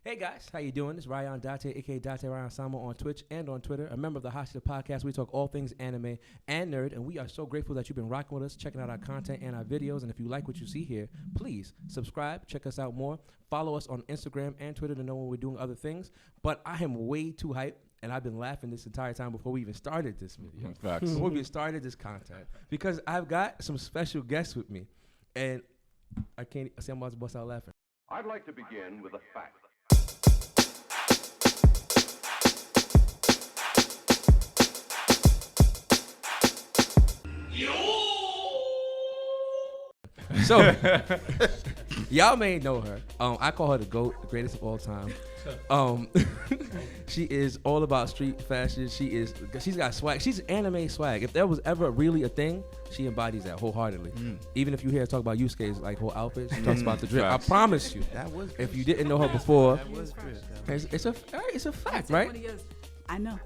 Hey guys, how you doing? This is Ryan Date, aka Date Ryan Sama on Twitch and on Twitter. A member of the Hashira podcast. We talk all things anime and nerd, and we are so grateful that you've been rocking with us, checking out our content and our videos. And if you like what you see here, please subscribe, check us out more, follow us on Instagram and Twitter to know when we're doing other things. But I am way too hyped, and I've been laughing this entire time before we even started this video. Facts. Before we even started this content, because I've got some special guests with me, and I can't see. I'm about to bust out laughing. I'd like to begin with a fact. So, y'all may know her. I call her the GOAT, the greatest of all time. She is all about street fashion. She's got swag. She's anime swag. If there was ever really a thing, she embodies that wholeheartedly. Even if you hear her talk about Yusuke's like whole outfit, she talks about the drip. I promise you, That was if you didn't know her before, that was good. it's a fact, right? I know.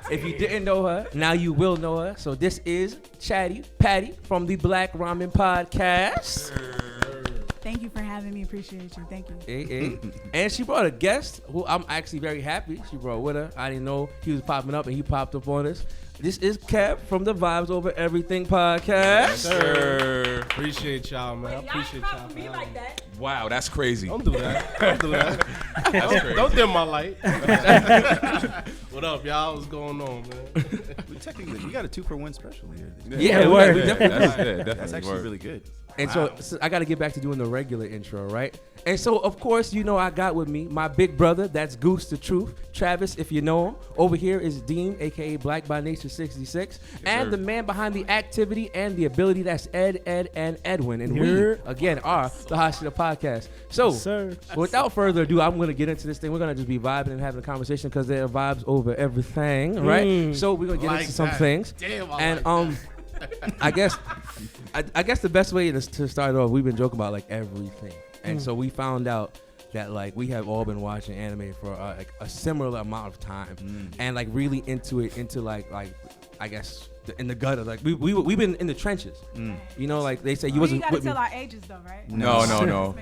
If you didn't know her, now you will know her. So this is Chatty Patty from the Black Ramen Podcast. Thank you for having me. Appreciate you. Thank you. Hey. And she brought a guest who I'm actually very happy she brought with her. I didn't know he was popping up, and he popped up on us. This is Kev from the Vibes Over Everything Podcast. Yes, sir. Appreciate y'all, man. I appreciate y'all. For like that. Wow, that's crazy. Don't do that. Don't do that. That's crazy. Don't dim my light. What up, y'all? What's going on, man? We got a 2-for-1 special here. Yeah, we definitely. Definitely That's actually really good. And so I got to get back to doing the regular intro, right? And so, of course, you know I got with me my big brother. That's Goose the Truth. Travis, if you know him. Over here is Dean, a.k.a. Black by Nature 66. And the man behind the activity and the ability, that's Ed, and Edwin. And we, again, are the Hashira Podcast. So, without further ado, I'm going to get into this thing. We're going to just be vibing and having a conversation because there are vibes over everything, right? So, we're going to get into some things. Damn, And, I guess the best way to start off, we've been joking about like everything, and so we found out that like we have all been watching anime for like a similar amount of time, and like really into like I guess in the gutter, like we've been in the trenches, you know, like they say you wasn't You gotta with me. tell our ages though, right? No.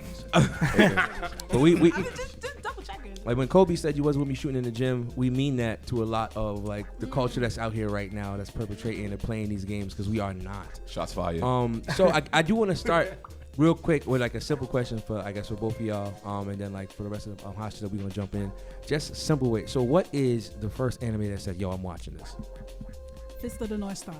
But we Just double checking. like when Kobe said you wasn't with me shooting in the gym, we mean that to a lot of like the culture that's out here right now that's perpetrating and playing these games, because we are not. Shots fired. So I do want to start real quick with like a simple question for both of y'all, and then like for the rest of the Hashira, we're gonna jump in. Just a simple way. So what is the first anime that said, yo, I'm watching this? Fist of the North Star.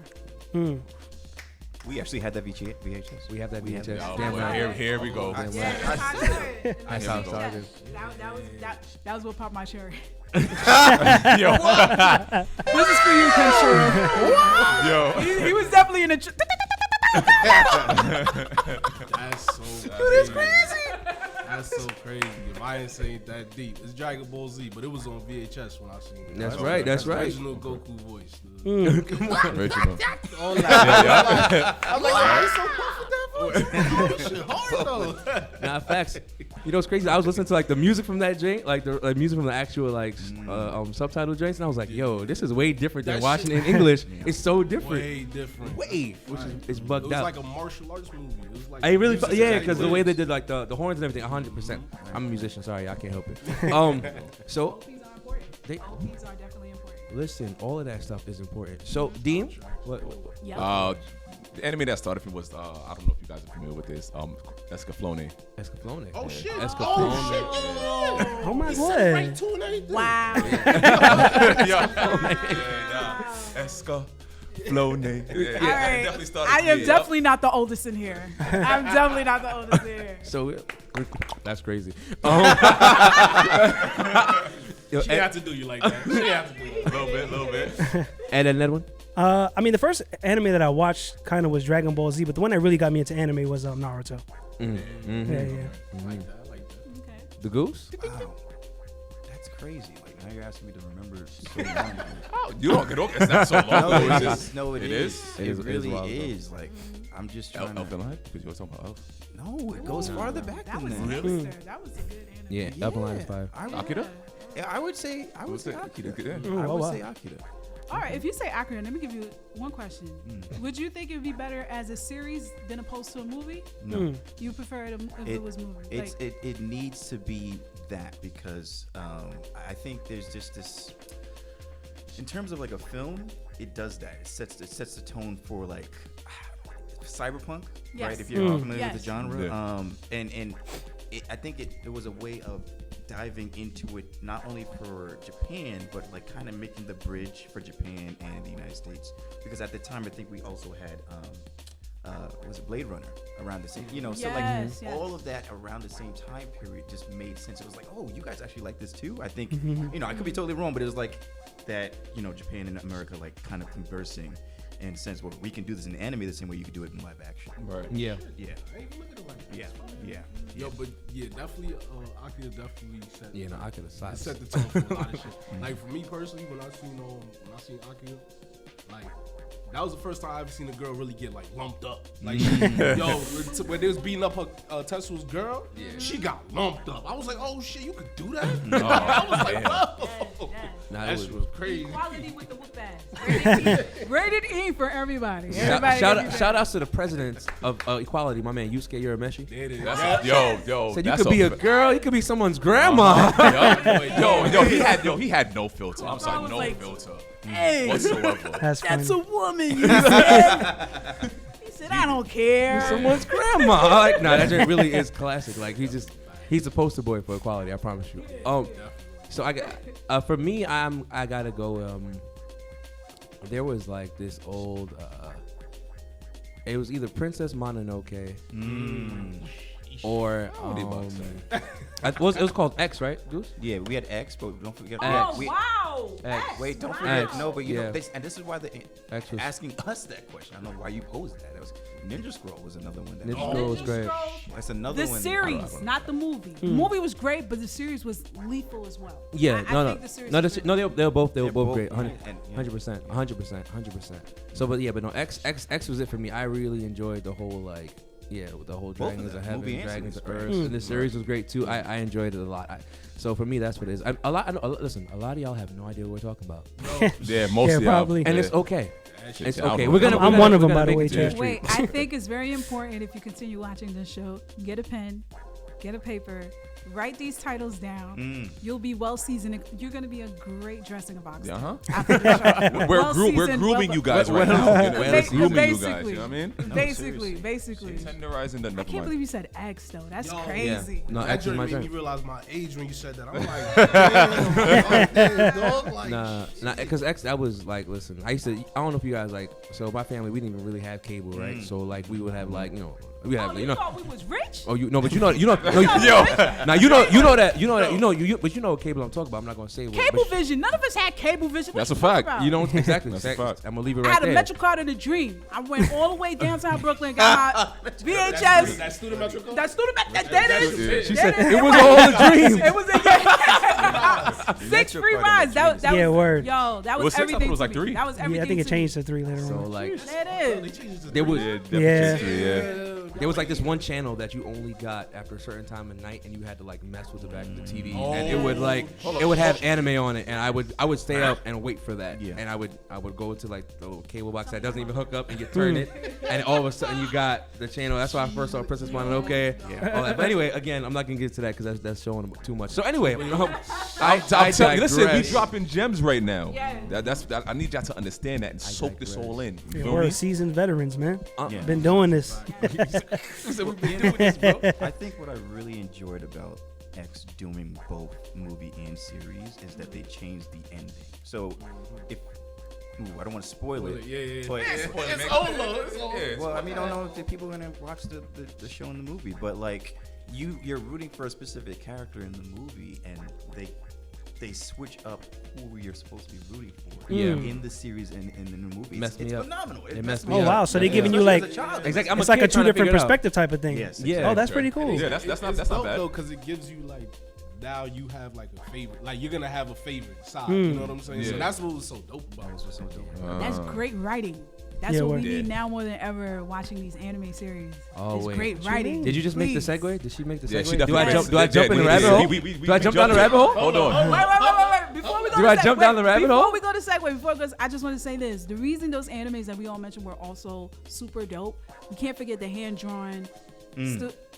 We actually had that VHS. We have that VHS. Oh, Damn boy, right. here we go. Damn Yeah, right. That's how it Yeah. started. That was what popped my cherry. Yo. This is for you, Hashira. Yo. He was definitely in a. That's so crazy. That's so crazy. If I didn't say it that deep, it's Dragon Ball Z, but it was on VHS when I seen it. That's right. That's right. Original Goku voice. Dude. Original. All that. I was like, why you so puffed with that voice? This shit hard though. Nah, facts. You know what's crazy? I was listening to like the music from that joint, like the music from the actual like subtitle joints, and I was like, yo, this is way different than That watching shit- it in English. It's so different. Way different. Which is It bugged was out. like a martial arts movie. It was like I really, music yeah, that because the was- way they did like the horns and everything, 100%. I'm a musician, sorry, I can't help it. So OPs are important. They- OPs are definitely important. listen, all of that stuff is important. So Dean, what? Yep. The anime that started for me was I don't know if you guys are familiar with this. Escaflowne. Escaflowne. Oh shit! Escaflowne. Oh shit! Oh my He said god. right tune and everything. Wow. Escaflowne. All right. Definitely started I for am me. definitely not the oldest in here. I'm definitely not the oldest in here. So that's crazy. Yo, She had to do you like that. She had to do you. A little bit. and then Edwin. I mean, the first anime that I watched kind of was Dragon Ball Z, but the one that really got me into anime was Naruto. Yeah. I like that. Okay. The goose. Wow. That's crazy. Like now you're asking me to remember so long. You don't. It's not so long. No, though. it It's is. just- No, It it is? is. It It is really wild, though. is. Like I'm just trying Elf to. in Line? Because you were talking about Elf. No, it goes farther back That than was that. gangster. That was a good anime. Yeah, Elf in Line is fire. I would, Akira? yeah, I would say What's Akira. it? Yeah. I Oh, would wow. say Akira. All right, if you say Akira, let me give you one question. Would you think it would be better as a series than opposed to a movie? No. You prefer it if it was movie? It needs to be that because I think there's just this. In terms of like a film, it does that. It sets the tone for like cyberpunk, Yes. right? If you're all familiar Yes. with the genre, Yeah. I think it was a way of diving into it not only for Japan but like kind of making the bridge for Japan and the United States, because at the time I think we also had was it Blade Runner around the same, so Yes, like all of that around the same time period just made sense. It was like, oh, you guys actually like this too. I think I could be totally wrong, but it was like that, Japan and America like kind of conversing in a sense where we can do this in anime the same way you can do it in live action. Right. Yeah. Yeah. I ain't even look at it like that. Yeah. It's fine. Yeah. Yo, but yeah, definitely, Akira definitely set. Yeah, no, I could have It set the tone for a lot of shit. Like for me personally, when I seen Akira, like that was the first time I ever seen a girl really get like lumped up. Like yo, when they was beating up her Tesla's girl, she got lumped up. I was like, oh shit, you could do that? I was like, whoa, Nah, that it shit was- was crazy. Quality with the whoop ass. Rated E for everybody. Everybody Shout outs to the president of equality, my man Yusuke Urameshi. There it is. That's yo. Said you that's could be a girl, you could be someone's grandma. Yo, he had no filter. I'm sorry, was no like, filter Hey, whatsoever. That's that's funny. a woman. You said. He said, I don't care. Someone's grandma. Like, nah, that just really is classic. Like he's the poster boy for equality. I promise you. So I got for me, I gotta go. There was like this old. It was either Princess Mononoke or it was called X, right, Goose? Yeah, we had X, but don't forget. Oh, we, wow. X. Wait, don't Wow. forget. X. No, but you Yeah. know, this is why they're X was- asking us that question. I don't know why you posed that. That was Ninja Scroll was another one. That Ninja Scroll was great. That's another The one. series, not the movie. The movie was great, but the series was lethal as well. Yeah, I think the series was no, they were both They're both both great, great, and, yeah. 100%. So, but no, X was it for me. I really enjoyed the whole like, the whole Both of Dragons of them, Heaven, movie and Dragons of series, Earth, right. and the series was great too. I enjoyed it a lot. So for me, that's what it is. Listen, a lot of y'all have no idea what we're talking about, Yeah, mostly. Yeah, probably. and it's okay. shit It's I don't okay. know. We're gonna. I'm we're one gonna- of them, we're gonna by the make way, it to the Chad. street. Wait, I think it's very important if you continue watching this show, get a pen, get a paper, write these titles down. You'll be well seasoned. You're going to be a great dressing box. Uh-huh. After the show. We're Well-seasoned, grooming you guys well- right now. well- We're grooming you guys. basically. You know what I mean? Basically. Tenderizing the I never can't mind. believe you said X though. That's Yo, crazy. No, That X is joint my made me turn. realize my age when you said that. I'm like, damn, dog. Like, Nah, because X, that was like, listen, I don't know if you guys like, so my family, we didn't even really have cable, right? So like, we would have like, we have, Oh, you thought we was rich? Oh, but you know, now you know what cable I'm talking about. I'm not gonna say what. Cable but vision. None of us had cable vision. What That's a you talking fact. about? You don't exactly. That's a fact. I'm gonna leave it I right had a there. Metro card in a dream. I went all the way downtown Brooklyn, got my VHS. that student metro code? That student that is. She that said is- it was all a dream. It was a 6 Metro free card in rides. the That dream. was Yeah, word. Yo, that Was was 6? I thought everything. it was like to me. 3. That was everything. Yeah, I think it to changed to 3 later So on. like, It is. there was Yeah. there was like this one channel that you only got after a certain time of night, and you had to like mess with the back of the TV, and it would like it would have anime on it, and I would stay up and wait for that, Yeah. and I would go to like the little cable box that doesn't even hook up, and you turn it, and all of a sudden you got the channel. That's why I first saw Princess Mononoke. All that. But anyway, again, I'm not gonna get to that because that's showing too much. So anyway, I'm telling you, listen, we digress. dropping gems right now. Yeah. I need y'all to understand that and soak this digress. all in. You Yeah, feel we're me? seasoned veterans, man. Yeah. Been doing this. I think what I really enjoyed about X doing both movie and series is that they changed the ending. So, if I don't want to spoil it, Yeah. but It's Olo. It's Olo. well, I mean, I don't know if people are gonna watch the show and the movie, but like you're rooting for a specific character in the movie, and they switch up who you're supposed to be rooting for in the series and in the new movie. Messed me It's up. phenomenal. It messed Oh me up. wow, so they're giving you Especially like as a child. Exactly. I'm it's a like a kid two trying to different figure it out. perspective type of thing. Yes. Yeah. Oh, that's pretty cool. Yeah, that's not It's dope bad. though, because it gives you like now you have like a favorite. Like you're gonna have a favorite side. You know what I'm saying? So Yeah. that's what was so dope about it. So dope. That's great writing. That's Yeah, what word. we need Yeah. now more than ever. Watching these anime series. Oh, It's wait. great writing. Did you just make the Please. segue? Did she make the segue? Yeah, she do definitely I did. jump? Do I Yeah, jump in the we- rabbit we- hole? we Do I jump down the rabbit hole? Hold on. Wait. Before we go Do to I jump down the rabbit hole? Before we go to segue, I just want to say this. The reason those animes that we all mentioned were also super dope, you can't forget the hand-drawn.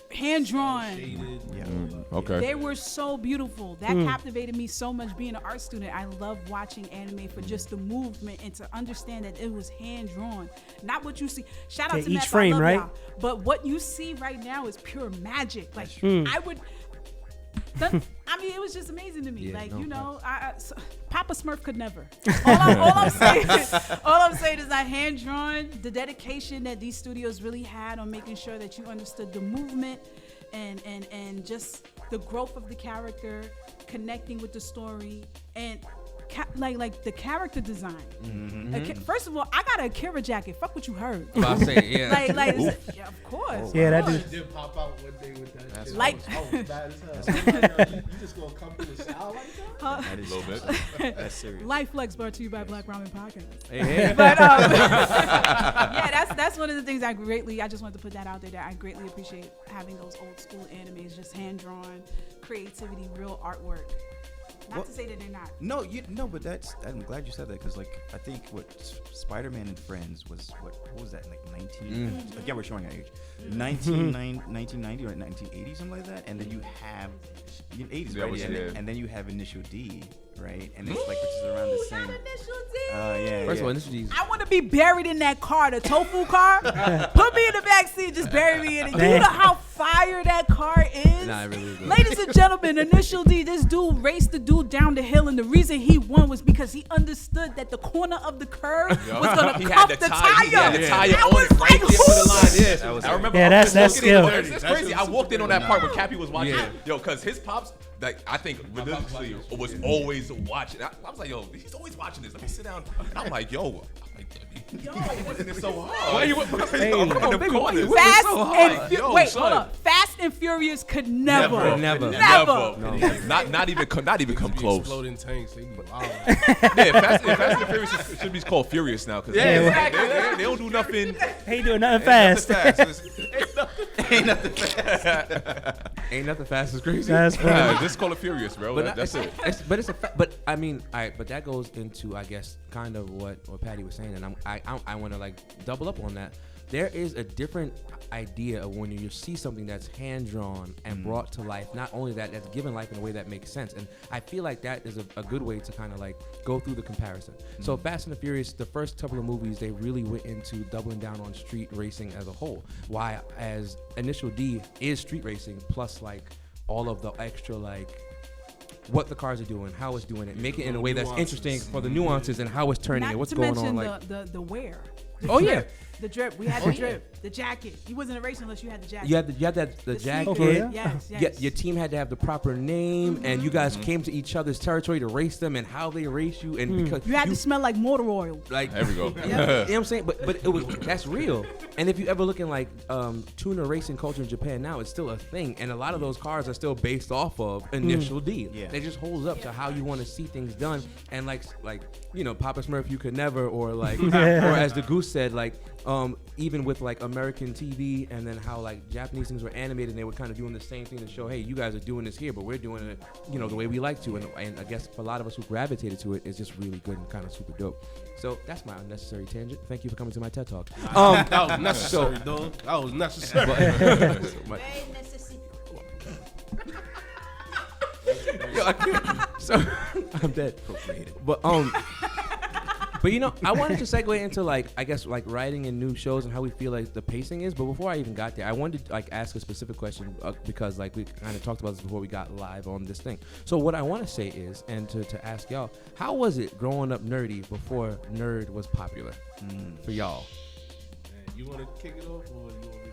Hand-drawn. Yeah. Okay. They were so beautiful. That captivated me so much being an art student. I love watching anime for just the movement and to understand that it was hand-drawn. Not what you see. Shout out Yeah, to each Matt, frame, I love right? y'all. But what you see right now is pure magic. Like, I would... I mean, it was just amazing to me. Yeah, like, no, you know, Papa Smurf could never. All I'm saying is that hand drawn, the dedication that these studios really had on making sure that you understood the movement and just the growth of the character, connecting with the story, and like the character design. First of all, I got a Akira jacket. Fuck what you heard. About to say, yeah. Yeah, of course. Yeah, that I dude. did pop out one day with that. That's shit. Like- I was bad as hell. You just gonna come through and sound like that? That is A little bit. That's serious. Life Flex brought to you by Black Ramen Podcast. Hey. But yeah, that's one of the things I just wanted to put that out there, that I greatly appreciate having those old school animes, just hand drawn, creativity, real artwork. Not to say that they're not. No, but I'm glad you said that, because like I think what Spider-Man and Friends was what was that, like 19? Again, we're showing our age. 1990 or 1980, something like that. And then you have 80s, Yeah, right? was- And, yeah. and then you have Initial D, right? And it's like, which is around the same. Initial D. Yeah. First of all, this is I want to be buried in that car, the tofu car. Put me in the back seat, just bury me in it. You know how fire that car is? Nah, it really is. Ladies and gentlemen, Initial D, this dude raced the dude down the hill, and the reason he won was because he understood that the corner of the curve was going He to had cuff the the tire. He had the tire. tire I on was it like, right there to the line. who? Yeah, That was I remember. Yeah, I was that's just walking in. skill. It's crazy. I walked in on that part when Cappy was watching. Yeah. Yo, because his pops, like I think religiously was always watching. I was like, yo, he's always watching this. Let me sit down. And I'm like, yo, why you wasn't it so hard? Why you? Hey. I'm in the Baby, why you corner. Fast so and hard? Yo, wait, son. hold up. Fast and Furious could never. Never. Not even come close. Exploding tanks. They be wild. Yeah, Fast and Furious should be called Furious now, because they don't do nothing. Ain't doing nothing fast. Ain't nothing fast. Ain't nothing fast as crazy. That's funny. Yeah, just call it Furious, bro. But That's it. But it's a but I mean, but that goes into, I guess, kind of what Patty was saying, and I want to like double up on that. There is a different idea of when you see something that's hand drawn and brought to life. Not only that, that's given life in a way that makes sense, and I feel like that is a good way to kind of like go through the comparison. So Fast and the Furious, the first couple of movies, they really went into doubling down on street racing as a whole. Why, as Initial D is street racing plus like all of the extra like what the cars are doing, how it's doing it, make it in a way that's interesting for the nuances and how it's turning Not and what's to going mention on. Like, the wear. oh yeah, The drip. We had the drip. The jacket. You wasn't a racer unless you had the jacket. you had that the jacket. sneakers. Okay, yeah. Yes, yes. Yeah, your team had to have the proper name, and you guys came to each other's territory to race them, and how they race you, and because You had to smell like motor oil. like There we go. you know what I'm saying? But it was that's real. And if you ever look in like tuner racing culture in Japan now, it's still a thing. And a lot of those cars are still based off of Initial D. Yeah. They just holds up to how you want to see things done. And like you know, Papa Smurf, you could never, or like or as the Goose said, like even with like American TV, and then how like Japanese things were animated, and they were kind of doing the same thing to show, hey, you guys are doing this here, but we're doing it, you know, the way we like to. And I guess for a lot of us who gravitated to it, it's just really good and kind of super dope. So that's my unnecessary tangent. Thank you for coming to my TED Talk. That was necessary, dog. That was necessary. Yo, I can't. So I'm dead. But you know, I wanted to segue into like, I guess like writing in new shows and how we feel like the pacing is. But before I even got there, I wanted to like ask a specific question because like we kind of talked about this before we got live on this thing. So what I want to say is, and to ask y'all, how was it growing up nerdy before nerd was popular for y'all? You want to kick it off, or you want me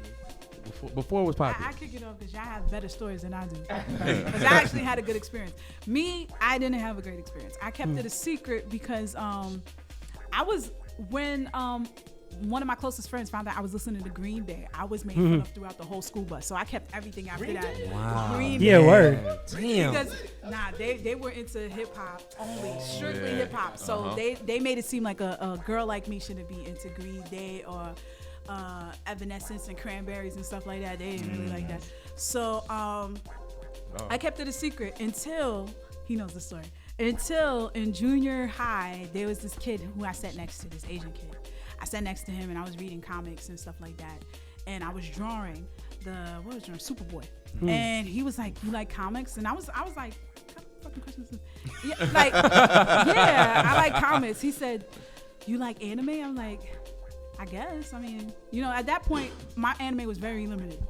to? Before it was popular. I kick it off because y'all have better stories than I do. Because I actually had a good experience. Me, I didn't have a great experience. I kept it a secret because I was, when one of my closest friends found out I was listening to Green Day, I was made fun of throughout the whole school bus. So I kept everything after that. Wow. Green Yeah, Day. word. Damn. Because Nah, they were into hip hop only, strictly Yeah. hip hop. So they made it seem like a girl like me shouldn't be into Green Day or Evanescence and Cranberries and stuff like that. They didn't really like that. So I kept it a secret until he knows the story. Until in junior high, there was this kid who I sat next to, this Asian kid. I sat next to him and I was reading comics and stuff like that. And I was drawing Superboy. And he was like, "You like comics?" And I was like, "What kind of fucking question is this?" Yeah, like, yeah, I like comics. He said, "You like anime?" I'm like, "I guess." I mean, at that point, my anime was very limited.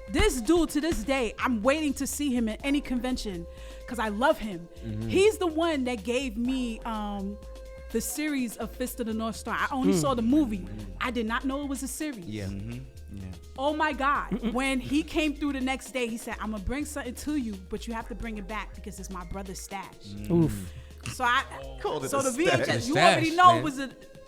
This dude, to this day, I'm waiting to see him at any convention because I love him. He's the one that gave me the series of Fist of the North Star. I only saw the movie. I did not know it was a series. Yeah. Oh my God. When he came through the next day, he said, "I'm going to bring something to you, but you have to bring it back because it's my brother's stash." Oof. So Called so it the a stash. VHS, you Stash, already know man. it was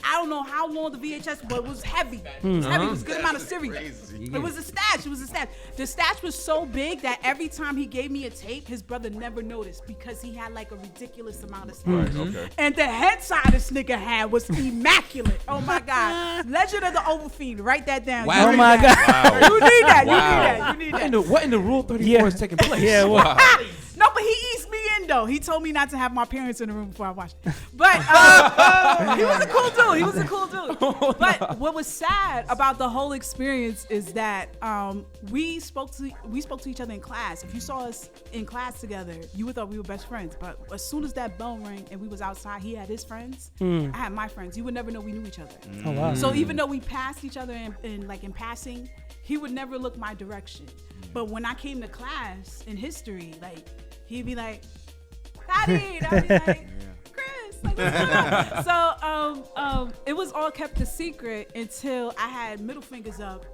I don't know how long the VHS, but it was heavy. It was heavy. It was a good amount of series. It was a stash. It was a stash. The stash was so big that every time he gave me a tape, his brother never noticed because he had like a ridiculous amount of stash. Okay. And the head side this nigga had was immaculate. Oh my God. Legend of the Overfiend. Write that down. Wow. Oh my God. You need that. Wow. You need that. What in the Rule 34 Yeah. is taking place? Yeah, well, No, but he eased me in though. He told me not to have my parents in the room before I watched it. But he was a cool dude. He was a cool dude. But what was sad about the whole experience is that we spoke to each other in class. If you saw us in class together, you would thought we were best friends. But as soon as that bell rang and we was outside, he had his friends. I had my friends. You would never know we knew each other. oh wow. So even though we passed each other in passing, he would never look my direction. But when I came to class in history, like he'd be like, "Patty," and I'd be like, "Chris," like, what's going on? So it was all kept a secret until I had middle fingers up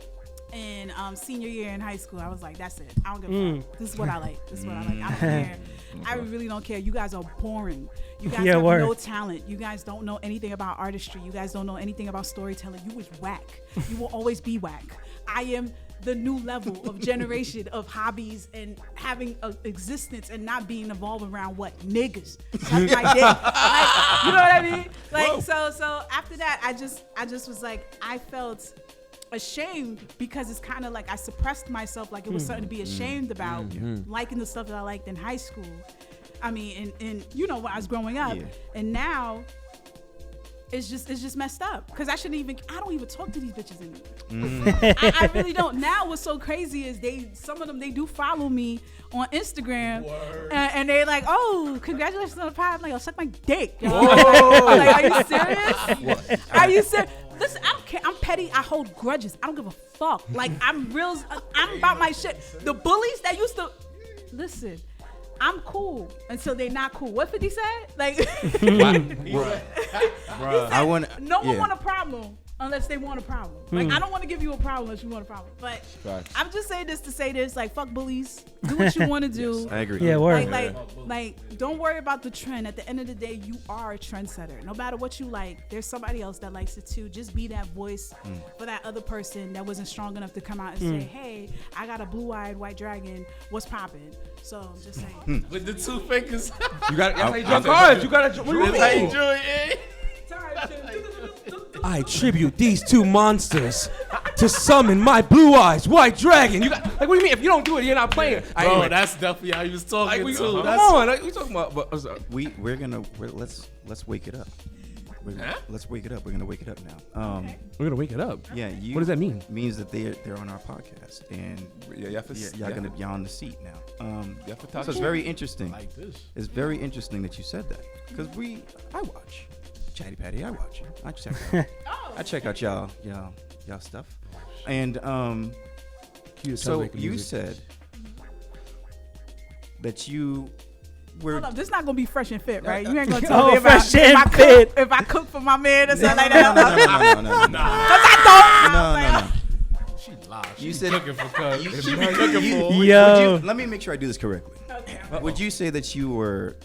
in senior year in high school. I was like, "That's it. I don't give a fuck. This is what I like. This is what I like. I don't care. I really don't care. You guys are boring. You guys have word. no talent. You guys don't know anything about artistry. You guys don't know anything about storytelling. You was whack. You will always be whack. I am the new level of generation of hobbies and having an existence and not being involved around what niggas. That's my dick. Like, you know what I mean? Like so after that, I just was like, I felt ashamed because it's kind of like I suppressed myself, like it was something to be ashamed about, liking the stuff that I liked in high school. I mean, and when I was growing up, and now it's just messed up because I don't even talk to these bitches anymore. I really don't. Now what's so crazy is some of them do follow me on Instagram and they're like, "Oh, congratulations on the pod." I'm like, "Oh, suck my dick." I'm like, "Are you serious? Are you serious?" Listen, I don't care. I'm petty. I hold grudges. I don't give a fuck. Like I'm about my shit. The bullies that used to listen. I'm cool until they're not cool. What 50 said? Like, I want. no one want a problem unless they want a problem. Like, I don't want to give you a problem unless you want a problem. But I'm just saying this to say this. Like, fuck bullies. Do what you want to do. I agree. Yeah, word. Like, don't worry about the trend. At the end of the day, you are a trendsetter. No matter what you like, there's somebody else that likes it too. Just be that voice for that other person that wasn't strong enough to come out and say, "Hey, I got a blue-eyed white dragon. What's popping?" So I'm just saying. With the 2 fingers. You got to draw cards. You got to. What do you That's how you mean? do it, I attribute these two monsters to summon my blue eyes white dragon. You got like, what do you mean? If you don't do it, you're not playing. Bro, that's definitely how he was talking like, too. come That's on. Like, we talking about. Let's wake it up. Let's wake it up. We're gonna wake it up now. We're gonna wake it up. Yeah. What does that mean? Means that they're on our podcast and y'all gonna be on the seat now. So it's very interesting. like this. It's very interesting that you said that because I watch Chatty Patty. I check out y'all stuff, and so you said that you were. Hold up, this not gonna be fresh and fit, right? You ain't gonna Oh, tell me fresh and fit. if I cook for my man or something like that. No. She lied. You She said- cooking for cuz. You- She be cooking for. Yo. Let me make sure I do this correctly. Okay. Would you say that you were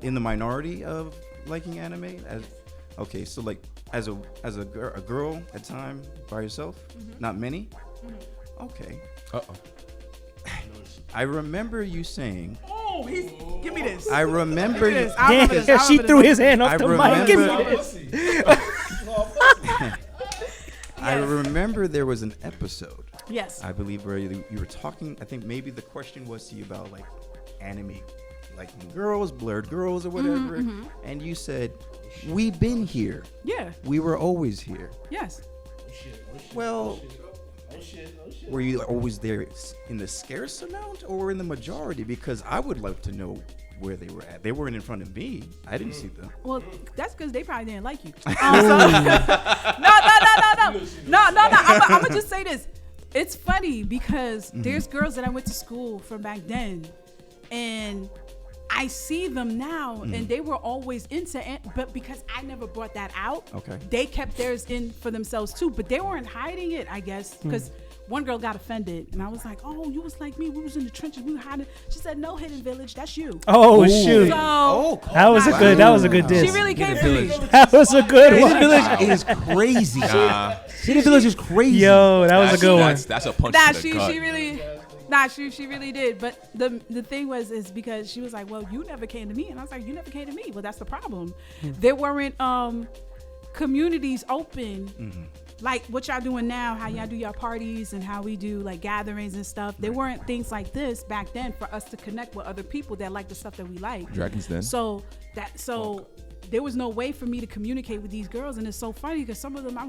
in the minority of liking anime? Okay, so like as a girl at time by yourself, not many. Okay. Uh-oh. I remember you saying Oh, give me this. I remember. Give me this. I remember this. I Yeah, she remember threw this. his hand off I the mic. Give me remember- this. I remember there was an episode, Yes. I believe, where you were talking. I think maybe the question was to you about like anime, like girls, blurred girls, or whatever. And you said, "We've been here. Yeah. We were always here." Yes. Well, were you always there in the scarce amount or in the majority? Because I would love to know where they were at. They weren't in front of me. I didn't see them. Well, that's because they probably didn't like you. So, no. I'm gonna just say this. It's funny because there's girls that I went to school from back then, and I see them now, and they were always into it, but because I never brought that out, they kept theirs in for themselves too. But they weren't hiding it, I guess, because one girl got offended, and I was like, "Oh, you was like me. We was in the trenches. We were hiding." She said, "No, Hidden Village. That's you." Oh shoot! So That was a good. That was a good diss. she really came for me. That was a good Hidden one. Village is crazy. Hidden Village is crazy. Yo, that was a good one. That's a punch Nah, to the gut. she really did. But the thing is because she was like, "Well, you never came to me," and I was like, "You never came to me." Well, that's the problem. There weren't communities open. Like what y'all doing now, how y'all do your parties and how we do like gatherings and stuff. There weren't things like this back then for us to connect with other people that like the stuff that we like. Dragon's Den. So there was no way for me to communicate with these girls, and it's so funny because some of them I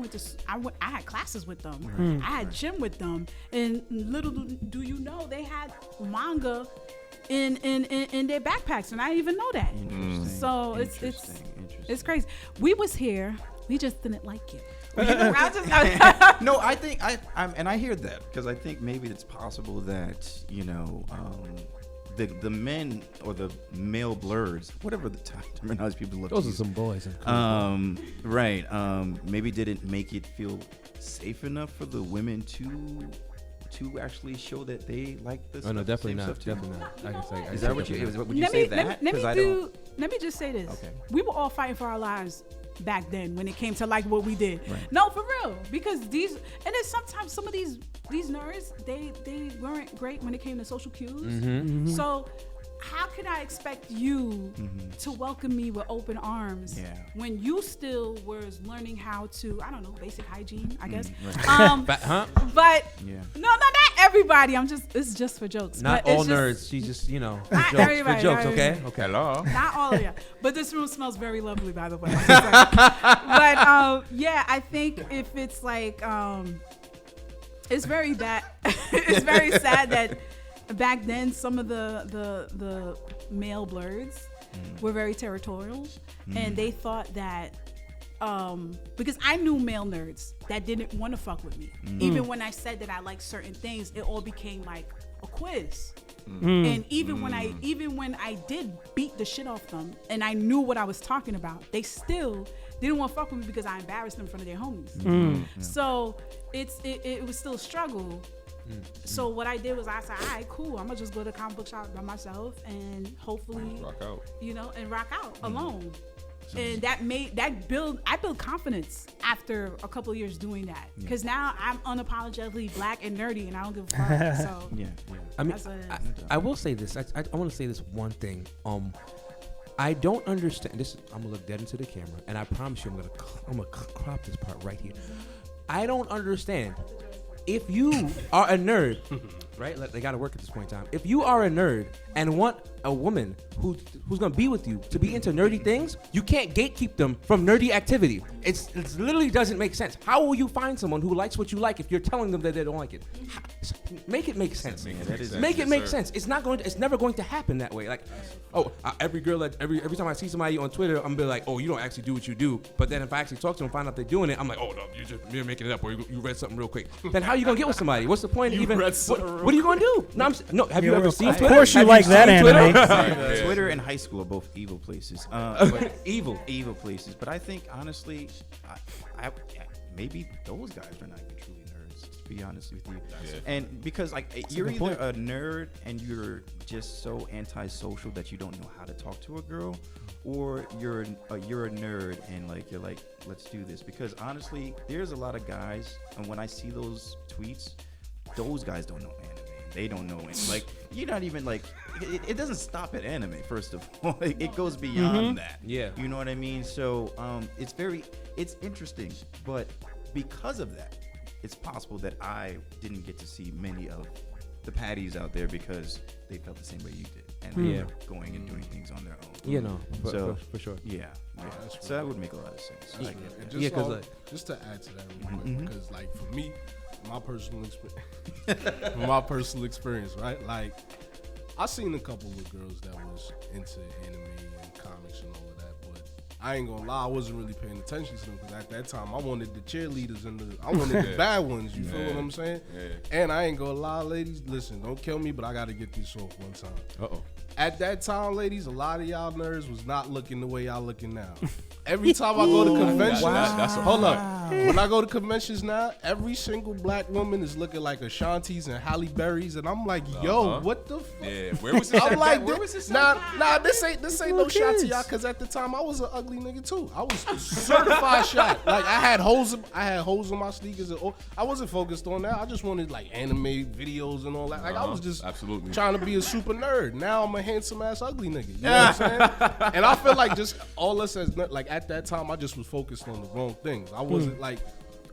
had classes with them, I had gym with them, and little do you know they had manga in their backpacks, and I didn't even know that. So it's crazy. We was here, we just didn't like it. No, I think and I hear that because I think maybe it's possible that the men or the male blurs, whatever the terminology people look. Those are some boys. Right. Maybe didn't make it feel safe enough for the women to actually show that they like this. Oh no, definitely same not. stuff too? Definitely not. I can say. Is that what you? Would you Let say me that? let 'Cause I don't. let me just say this. Okay. We were all fighting for our lives back then when it came to like what we did. Right. No, for real. Because then sometimes some of these nerds, they weren't great when it came to social cues. So how can I expect you to welcome me with open arms when you still was learning how to, I don't know, basic hygiene, I guess. But no, not everybody. It's just for jokes. Not but all it's just, nerds. She's just Not for jokes. everybody, For jokes, not okay? everybody. Okay. Hello. Not all of you. But this room smells very lovely, by the way. But yeah, I think if it's like, it's very bad. It's very sad that back then some of the male blurs were very territorial, and they thought that because I knew male nerds that didn't want to fuck with me. Even when I said that I liked certain things, it all became like a quiz. And even when I did beat the shit off them and I knew what I was talking about, they still didn't want to fuck with me because I embarrassed them in front of their homies. So it was still a struggle. So what I did was I said, all right, cool, I'm gonna just go to the comic book shop by myself and hopefully Rock out. And rock out alone. And I built confidence after a couple of years doing that, because now I'm unapologetically black and nerdy and I don't give a fuck. So I mean, that's what it is. I will say this. I want to say this one thing. I don't understand this. I'm gonna look dead into the camera, and I promise you, I'm gonna crop this part right here. I don't understand. If you are a nerd, right? They gotta work at this point in time. If you are a nerd and want a woman who's gonna be with you to be into nerdy things, you can't gatekeep them from nerdy activity. It literally doesn't make sense. How will you find someone who likes what you like if you're telling them that they don't like it? Make it make sense. Make it make sense. It's never going to happen that way. Like, every time I see somebody on Twitter, I'm gonna be like, oh, you don't actually do what you do. But then if I actually talk to them, find out they're doing it, I'm like, oh no, you're making it up, or you read something real quick. Then how are you gonna get with somebody? What's the point? What are you gonna do? No, have you ever seen Of Twitter? course you Have like seen that Twitter? anime. Twitter and high school are both evil places. But evil places. But I think honestly, I maybe those guys are not even truly nerds. To be honest with you, and because like you're either a nerd and you're just so antisocial that you don't know how to talk to a girl, or you're a nerd and you're like, let's do this. Because honestly, there's a lot of guys, and when I see those tweets, those guys don't know anime. they don't know it. Like you're not even like it doesn't stop at anime. First of all, it goes beyond that. Yeah. You know what I mean? So it's interesting, but because of that, it's possible that I didn't get to see many of the patties out there because they felt the same way you did, and they were going and doing things on their own. You know, for sure. Yeah. So that would make a lot of sense. That's Like, right. And Yeah, 'cause, just to add to that real quick, because like for me, my personal experience, right? Like I seen a couple of girls that was into anime and comics and all of that, but I ain't gonna lie, I wasn't really paying attention to them because at that time I wanted the cheerleaders and I wanted the bad ones. You feel what I'm saying? Yeah. And I ain't gonna lie, ladies, listen, don't kill me, but I gotta get this off one time. Uh-oh. At that time, ladies, a lot of y'all nerds was not looking the way y'all looking now. Every time I go to conventions, hold up. When I go to conventions now, every single black woman is looking like Ashanti's and Halle Berry's, and I'm like, yo, what the fuck? Yeah, where was this? I'm like, where was this? nah, this ain't no shot to y'all, cause at the time I was an ugly nigga too. I was certified shot. Like I had holes in my sneakers. I wasn't focused on that. I just wanted like anime videos and all that. Like I was just absolutely trying to be a super nerd. Now I'm a handsome ass ugly nigga. You know what I'm saying? And I feel like just all us as like at that time I just was focused on the wrong things. I wasn't like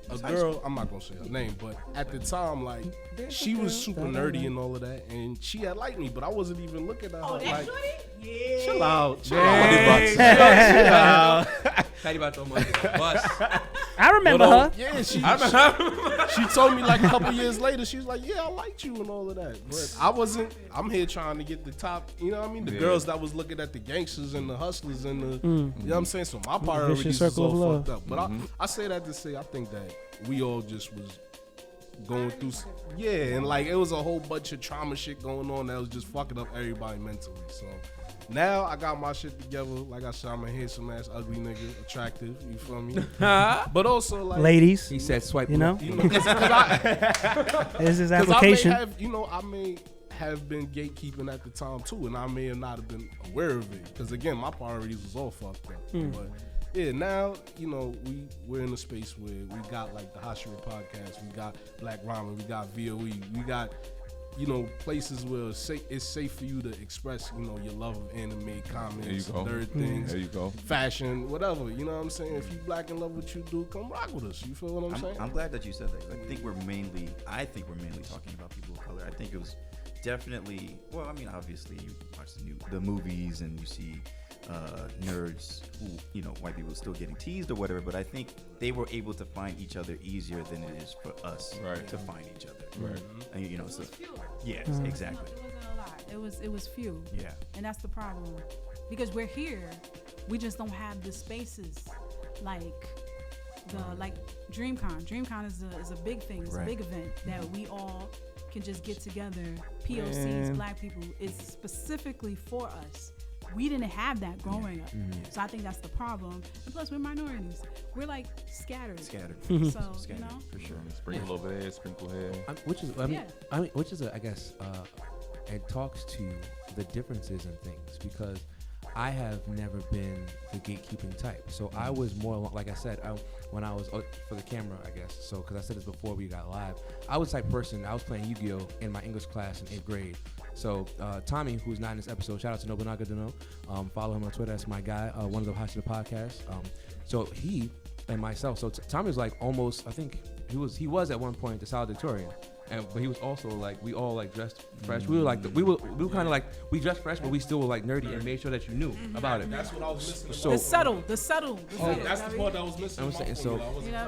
a girl, I'm not gonna say her name, but at the time, like she was super nerdy and all of that, and she had liked me, but I wasn't even looking at her like. Yeah. Chill out. Patty about to throw money on the bus. I remember her. Yeah, she told me like a couple years later, she was like, yeah, I liked you and all of that. But I'm here trying to get the top, you know what I mean? The girls that was looking at the gangsters and the hustlers and the, you know what I'm saying? So my priorities was all fucked up. But I say that to say, I think that we all just was going through, and like it was a whole bunch of trauma shit going on that was just fucking up everybody mentally. So now I got my shit together. Like I said, I'm a handsome ass, ugly nigga, attractive. You feel me? But also like Ladies, He said swipe. you know, because this is I application. may have been gatekeeping at the time too, and I may have not have been aware of it. Because again, my priorities was all fucked up. But yeah, now we're in a space where we got like the Hashira podcast, we got Black Ramen, we got VOE, we got places where it's safe for you to express your love of anime, comics, nerd things, There you go. fashion, whatever. You know what I'm saying? If you black in love with what you do, come rock with us. You feel what I'm saying? I'm glad that you said that. I think we're mainly talking about people of color. I think it was definitely, well, I mean, obviously you watch the movies and you see nerds who, white people still getting teased or whatever, but I think they were able to find each other easier than it is for us to find each other. Right. And, so, yes, exactly. It wasn't a lot. It was few. Yeah. And that's the problem. Because we're here, we just don't have the spaces like DreamCon. DreamCon is a big thing. It's a big event that we all can just get together. POCs, black people, is specifically for us. We didn't have that growing up. So I think that's the problem. And plus, we're minorities. We're like scattered. So, For sure. Sprinkle over there, sprinkle here. Which is, I guess, it talks to the differences in things because I have never been the gatekeeping type. So I was more, like I said, when I was for the camera, I guess. So because I said this before we got live, I was the type of person. I was playing Yu-Gi-Oh in my English class in 8th grade. So Tommy, who's not in this episode, shout out to Nobunaga Deno. Follow him on Twitter. That's my guy. One of the Hashira podcasts. So he and myself. So Tommy was like almost. I think he was at one point the valedictorian. But he was also like we all like dressed fresh. We were like we were kind of like we dressed fresh, but we still were like nerdy and made sure that you knew about it. That's what I was missing. So The subtle. That's the part that was missing. I'm saying, so- You know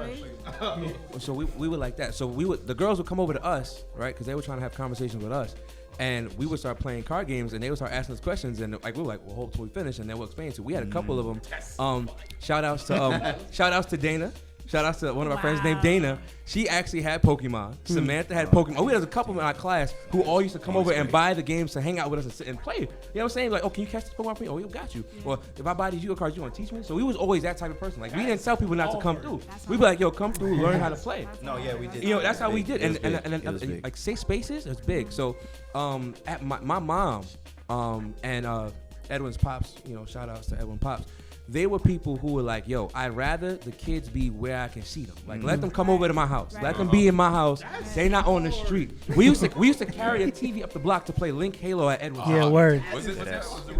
what I mean? So we were like that. So the girls would come over to us, right? Because they were trying to have conversations with us, and we would start playing card games, and they would start asking us questions, and like we were like, well, hold till we finish, and then we'll explain. So we had a couple of them. Shout outs to Dana. Shout out to one of our friends named Dana. She actually had Pokemon. Samantha had Pokemon. We had a couple in our class who all used to come over and buy the games to hang out with us and sit and play. You know what I'm saying? Like, oh, can you catch this Pokemon for me? Oh, we got you. Or if I buy these Yu-Gi-Oh cards, you want to teach me? So we was always that type of person. Like, we didn't tell people not to come through. We be like, yo, come through, learn how to play. No, yeah, we did. That's how we did. And big. like safe spaces, it's big. So at my mom and Edwin's pops, shout outs to Edwin Pops. they were people who were like, yo, I'd rather the kids be where I can see them. Like, let them come over to my house. Let them be in my house. They not on the street. We used to carry a TV up the block to play Link Halo at Edwards. Yeah, word.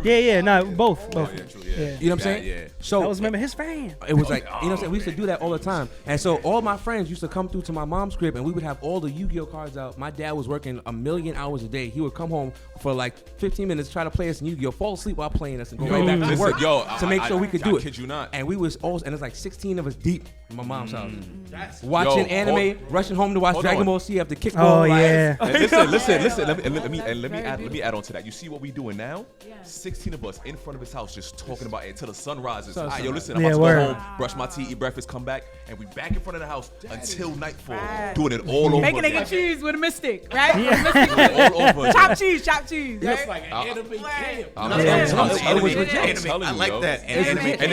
Yeah, no, both. Oh, yeah, true, yeah. You know what I'm saying? Yeah. So I was remember his fan. it was like, you know what I'm saying? We used to do that all the time. And so all my friends used to come through to my mom's crib and we would have all the Yu-Gi-Oh cards out. My dad was working 1,000,000 hours a day. He would come home for like 15 minutes, try to play us in Yu-Gi-Oh, fall asleep while playing us and go right back to work to make sure we could do it. I kid you not. And we was all, and it's like 16 of us deep in my mom's house. Watching anime, rushing home to watch Dragon Ball Z after kickball. Oh, yeah. And listen. Let me add on to that. You see what we doing now? Yeah. 16 of us in front of his house just talking about it until the sun rises. All right, Sun yo, rises. listen, I'm Yeah, about to word. go home, brush my teeth, eat breakfast, come back, and we back in front of the house until nightfall, doing it all over Making again. nigga cheese with a mystic, right? All over again. Chop cheese, It's right? like an anime camp. I'm Yeah. telling you, It was I'm legit. telling I you, like yo. that. Anime And camp.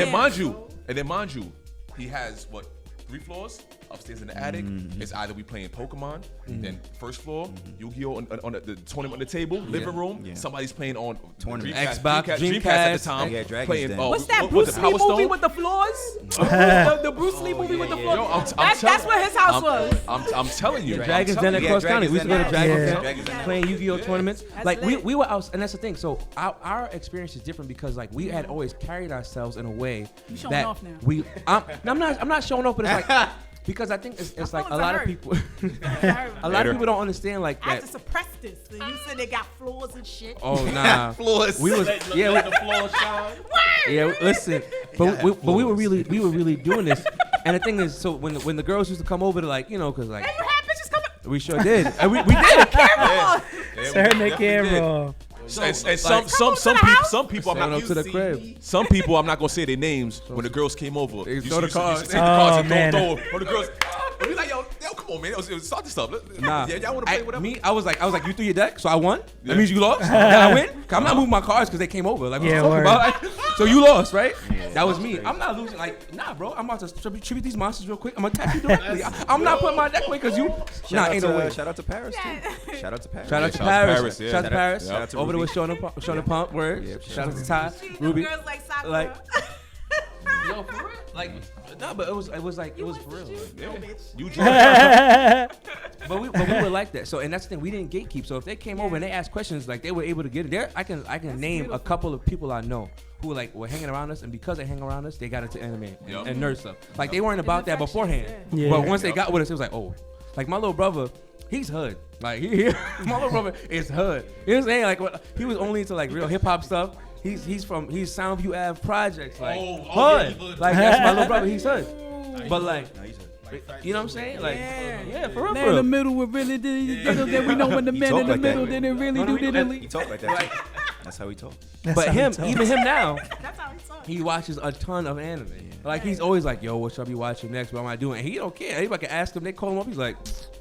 then mind you, he has what, 3 floors? Upstairs in the attic, it's either we playing Pokemon, then first floor, Yu-Gi-Oh on the tournament on the table, living room, somebody's playing on Tournament. Xbox, Dreamcast at the Dreamcast. time, Yeah, Dragon's playing. Den. What's that what was Bruce it, Lee Power movie Stone? with the floors? The Bruce Lee movie with the floors. Yo, I'm That's telling- where his house was. I'm telling you, Dragon's I'm Den telling you. across county. We used to go to Den. Dragon's Yeah. Den, Dragon's Den. playing Yu-Gi-Oh tournaments. That's Like lit. we were out, and that's the thing. So our experience is different because like we had always carried ourselves in a way You showing that off now. I'm not showing off, but it's like because I think it's like a lot of people. A lot of people don't understand like I had that. to suppress this. And you said they got floors and shit. Oh nah, Floors. we was Let yeah the floor shine. yeah. Listen, but we were really doing this. And the thing is, so when the girls used to come over to like because like Hey, you had bitches coming. we sure did, and we did. Camera. Turn the camera. And Come to the house? some people I'm Showing not up to the crib. Some people I'm not gonna say their names when the girls came over. They You throw the used to cards. take the Oh, cards and man. throw when the girls. And we like yo, come on man, start this up. Nah, Yeah, y'all wanna play whatever. I was like, you threw your deck, so I won. That means you lost. Did I win? 'Cause I'm not moving my cards because they came over. Like, what Yeah, you talking word. about? Like, so you lost, right? That was me. I'm not losing. Like, nah, bro. I'm about to tribute these monsters real quick. I'm gonna attack you directly. I'm not putting my deck away because you. Nah, ain't no way. Shout out to Paris too. Shout out to Paris. Shout out to shout out to Paris. Paris, yeah. Shout out to Paris. Shout out to Over there Ruby. with Shona Pump. Word. Yep, Shout out to Ty, Ruby. Girls like soccer. Like, yo, for real. Like, no, but it was for real. You just But we were like that. So, and that's the thing. We didn't gatekeep. So if they came over and they asked questions, like they were able to get it. There, I can name a couple of people I know who like were hanging around us, and because they hang around us, they got into anime Yup. and nerd stuff. Like they weren't about that beforehand. Yeah. But once they got with us, it was like, oh, like my little brother. He's hood. Like my little brother is hood. You know what I'm saying? Like he was only into like real hip hop stuff. He's Soundview Ave projects. Like hood. Like that's my little brother. He's hood. But like, No, he's a- you know what I'm saying? Like yeah, for real. Man in the middle, we really did. Then we know when the He men talk in the like that. middle didn't really No, no, do he- diddly. He talk like that. Too. That's how he talk. That's But how he him, talk. even him now, That's how he talks. he watches a ton of anime. Like he's always like, "Yo, what should I be watching next? What am I doing?" And he don't care. Anybody can ask him. They call him up. He's like,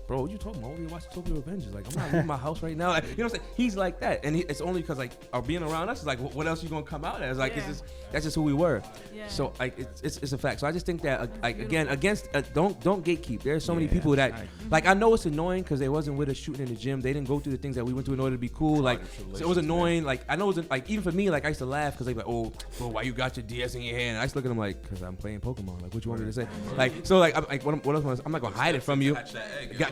"Bro, what you talking about? We watching Tokyo Revengers. Like, I'm not leaving my house right now." Like, you know what I'm saying? He's like that, and it's only because like our being around us is like, what else you gonna come out as? Like, Yeah. that's just who we were. Yeah. So like, it's a fact. So I just think that like again, against don't gatekeep. There's so many people that like I know it's annoying because they wasn't with us shooting in the gym. They didn't go through the things that we went through in order to be cool. Like, so it was annoying. Like I know it was like even for me, like I used to laugh because they be like, "Oh, bro, why you got your DS in your hand?" And I used to look at them like, "Cause I'm playing Pokemon. Like, what you want me to say?" Like, so like, I'm like, I'm not gonna hide it from you.